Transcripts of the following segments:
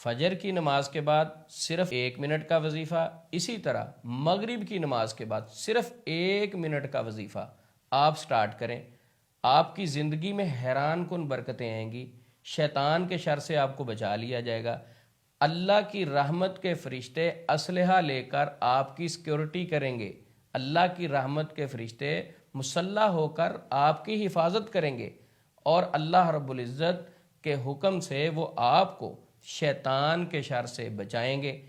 فجر کی نماز کے بعد صرف 1 منٹ کا وظیفہ، اسی طرح مغرب کی نماز کے بعد صرف 1 منٹ کا وظیفہ آپ سٹارٹ کریں، آپ کی زندگی میں حیران کن برکتیں آئیں گی، شیطان کے شر سے آپ کو بچا لیا جائے گا، اللہ کی رحمت کے فرشتے اسلحہ لے کر آپ کی سیکیورٹی کریں گے، اللہ کی رحمت کے فرشتے مسلح ہو کر آپ کی حفاظت کریں گے، اور اللہ رب العزت کے حکم سے وہ آپ کو شیطان کے شر سے بچائیں گے۔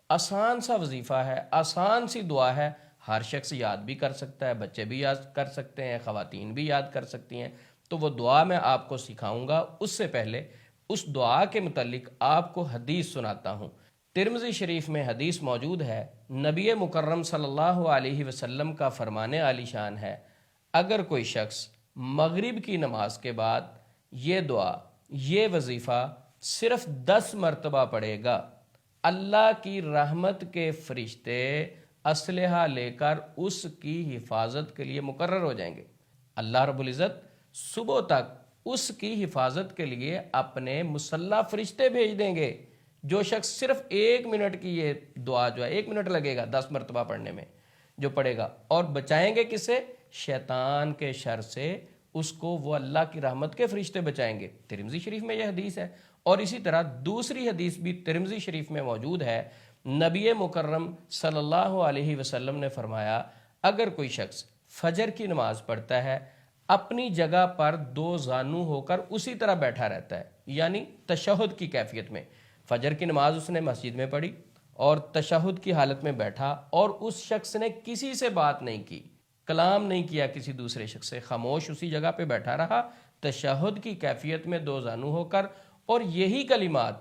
آسان سا وظیفہ ہے، آسان سی دعا ہے، ہر شخص یاد بھی کر سکتا ہے، بچے بھی یاد کر سکتے ہیں، خواتین بھی یاد کر سکتی ہیں۔ تو وہ دعا میں آپ کو سکھاؤں گا، اس سے پہلے اس دعا کے متعلق آپ کو حدیث سناتا ہوں۔ ترمذی شریف میں حدیث موجود ہے، نبی مکرم صلی اللہ علیہ وسلم کا فرمان عالی شان ہے، اگر کوئی شخص مغرب کی نماز کے بعد یہ دعا، یہ وظیفہ صرف 10 مرتبہ پڑھے گا، اللہ کی رحمت کے فرشتے اسلحہ لے کر اس کی حفاظت کے لیے مقرر ہو جائیں گے۔ اللہ رب العزت صبح تک اس کی حفاظت کے لیے اپنے مسلح فرشتے بھیج دیں گے۔ جو شخص صرف 1 منٹ کی یہ دعا جو ہے 1 منٹ لگے گا 10 مرتبہ پڑھنے میں، جو پڑھے گا، اور بچائیں گے کس سے؟ شیطان کے شر سے، اس کو وہ اللہ کی رحمت کے فرشتے بچائیں گے۔ ترمذی شریف میں یہ حدیث ہے، اور اسی طرح دوسری حدیث بھی ترمذی شریف میں موجود ہے، نبی مکرم صلی اللہ علیہ وسلم نے فرمایا، اگر کوئی شخص فجر کی نماز پڑھتا ہے، اپنی جگہ پر 2 زانو ہو کر اسی طرح بیٹھا رہتا ہے، یعنی تشہد کی کیفیت میں، فجر کی نماز اس نے مسجد میں پڑھی اور تشہد کی حالت میں بیٹھا، اور اس شخص نے کسی سے بات نہیں کی، کلام نہیں کیا کسی دوسرے شخص سے، خاموش اسی جگہ پہ بیٹھا رہا تشہد کی کیفیت میں 2 زانو ہو کر، اور یہی کلمات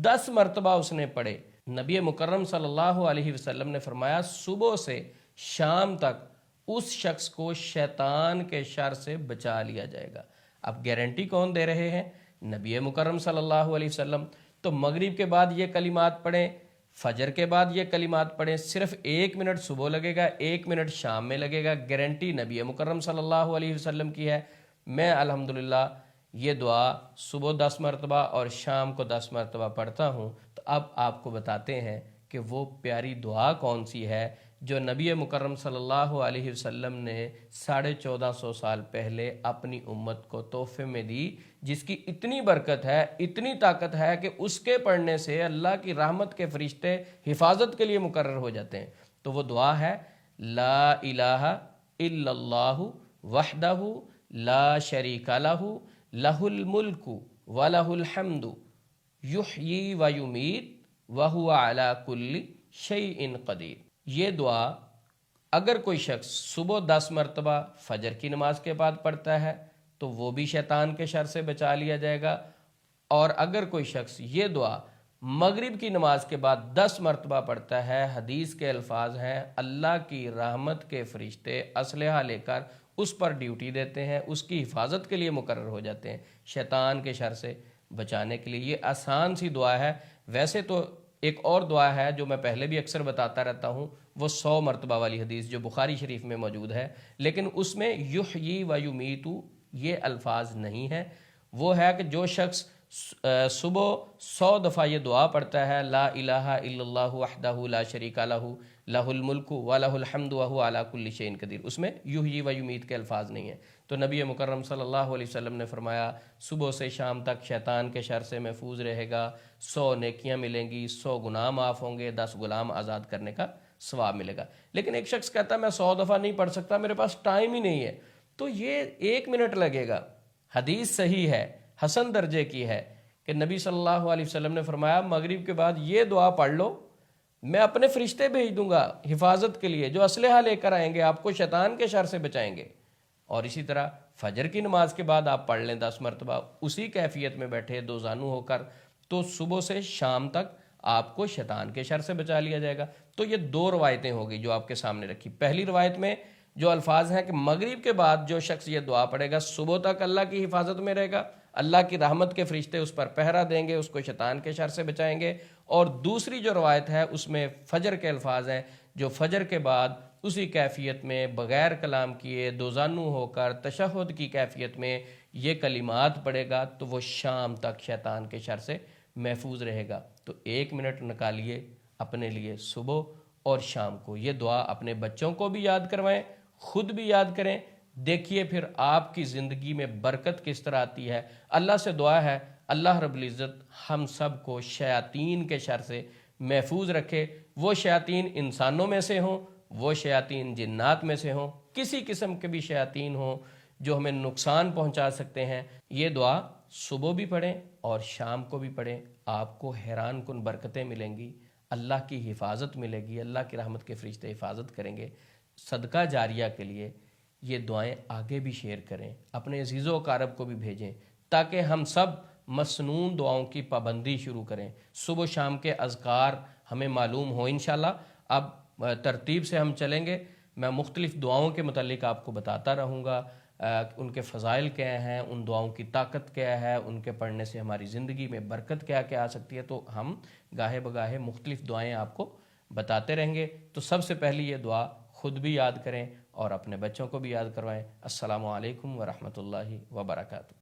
10 مرتبہ اس نے پڑھے۔ نبی مکرم صلی اللہ علیہ وسلم نے فرمایا، صبح سے شام تک اس شخص کو شیطان کے شر سے بچا لیا جائے گا۔ اب گارنٹی کون دے رہے ہیں؟ نبی مکرم صلی اللہ علیہ وسلم۔ تو مغرب کے بعد یہ کلمات پڑھیں، فجر کے بعد یہ کلمات پڑھیں، صرف 1 منٹ صبح لگے گا، 1 منٹ شام میں لگے گا، گارنٹی نبی مکرم صلی اللہ علیہ وسلم کی ہے۔ میں الحمدللہ یہ دعا صبح 10 مرتبہ اور شام کو 10 مرتبہ پڑھتا ہوں۔ تو اب آپ کو بتاتے ہیں کہ وہ پیاری دعا کون سی ہے جو نبی مکرم صلی اللہ علیہ وسلم نے 1450 سال پہلے اپنی امت کو تحفے میں دی، جس کی اتنی برکت ہے، اتنی طاقت ہے کہ اس کے پڑھنے سے اللہ کی رحمت کے فرشتے حفاظت کے لیے مقرر ہو جاتے ہیں۔ تو وہ دعا ہے، لا الہ الا اللہ وحدہ لا شریک لہ لہ الملک ولہ الحمد یحیی و یمیت وہو علی کل شیء قدیر۔ یہ دعا اگر کوئی شخص صبح 10 مرتبہ فجر کی نماز کے بعد پڑھتا ہے تو وہ بھی شیطان کے شر سے بچا لیا جائے گا، اور اگر کوئی شخص یہ دعا مغرب کی نماز کے بعد 10 مرتبہ پڑھتا ہے، حدیث کے الفاظ ہیں، اللہ کی رحمت کے فرشتے اسلحہ لے کر اس پر ڈیوٹی دیتے ہیں، اس کی حفاظت کے لیے مقرر ہو جاتے ہیں، شیطان کے شر سے بچانے کے لیے۔ یہ آسان سی دعا ہے۔ ویسے تو ایک اور دعا ہے جو میں پہلے بھی اکثر بتاتا رہتا ہوں، وہ 100 مرتبہ والی حدیث جو بخاری شریف میں موجود ہے، لیکن اس میں یحیی و یمیت یہ الفاظ نہیں ہیں۔ وہ ہے کہ جو شخص صبح 100 دفعہ یہ دعا پڑھتا ہے، لا الہ الا اللہ وحدہ لا شریک لہ لہ الملک ولہ الحمد وہو علی کل شیء قدیر، اس میں یحیی و یمیت کے الفاظ نہیں ہیں۔ تو نبی مکرم صلی اللہ علیہ وسلم نے فرمایا، صبح سے شام تک شیطان کے شر سے محفوظ رہے گا، 100 نیکیاں ملیں گی، 100 گناہ معاف ہوں گے، 10 غلام آزاد کرنے کا ثواب ملے گا۔ لیکن ایک شخص کہتا ہے میں 100 دفعہ نہیں پڑھ سکتا، میرے پاس ٹائم ہی نہیں ہے، تو یہ 1 منٹ لگے گا۔ حدیث صحیح ہے، حسن درجے کی ہے، کہ نبی صلی اللہ علیہ وسلم نے فرمایا، مغرب کے بعد یہ دعا پڑھ لو، میں اپنے فرشتے بھیج دوں گا حفاظت کے لیے، جو اسلحہ لے کر آئیں گے، آپ کو شیطان کے شر سے بچائیں گے۔ اور اسی طرح فجر کی نماز کے بعد آپ پڑھ لیں 10 مرتبہ اسی کیفیت میں بیٹھے 2 زانو ہو کر، تو صبح سے شام تک آپ کو شیطان کے شر سے بچا لیا جائے گا۔ تو یہ 2 روایتیں ہوگی جو آپ کے سامنے رکھی۔ پہلی روایت میں جو الفاظ ہیں کہ مغرب کے بعد جو شخص یہ دعا پڑھے گا، صبح تک اللہ کی حفاظت میں رہے گا، اللہ کی رحمت کے فرشتے اس پر پہرا دیں گے، اس کو شیطان کے شر سے بچائیں گے۔ اور دوسری جو روایت ہے اس میں فجر کے الفاظ ہیں، جو فجر کے بعد اسی کیفیت میں بغیر کلام کیے 2 زانو ہو کر تشہد کی کیفیت میں یہ کلمات پڑھے گا، تو وہ شام تک شیطان کے شر سے محفوظ رہے گا۔ تو 1 منٹ نکالیے اپنے لیے صبح اور شام کو، یہ دعا اپنے بچوں کو بھی یاد کروائیں، خود بھی یاد کریں، دیکھیے پھر آپ کی زندگی میں برکت کس طرح آتی ہے۔ اللہ سے دعا ہے اللہ رب العزت ہم سب کو شیاطین کے شر سے محفوظ رکھے، وہ شیاطین انسانوں میں سے ہوں، وہ شیاطین جنات میں سے ہوں، کسی قسم کے بھی شیاطین ہوں جو ہمیں نقصان پہنچا سکتے ہیں۔ یہ دعا صبح بھی پڑھیں اور شام کو بھی پڑھیں، آپ کو حیران کن برکتیں ملیں گی، اللہ کی حفاظت ملے گی، اللہ کی رحمت کے فرشتے حفاظت کریں گے۔ صدقہ جاریہ کے لیے یہ دعائیں آگے بھی شیئر کریں، اپنے عزیز و اقارب کو بھی بھیجیں، تاکہ ہم سب مسنون دعاؤں کی پابندی شروع کریں۔ صبح شام کے اذکار ہمیں معلوم ہو انشاءاللہ۔ اب ترتیب سے ہم چلیں گے، میں مختلف دعاؤں کے متعلق آپ کو بتاتا رہوں گا، ان کے فضائل کیا ہیں، ان دعاؤں کی طاقت کیا ہے، ان کے پڑھنے سے ہماری زندگی میں برکت کیا کیا آ سکتی ہے۔ تو ہم گاہے بگاہے مختلف دعائیں آپ کو بتاتے رہیں گے۔ تو سب سے پہلی یہ دعا خود بھی یاد کریں اور اپنے بچوں کو بھی یاد کروائیں۔ السلام علیکم ورحمۃ اللہ وبرکاتہ۔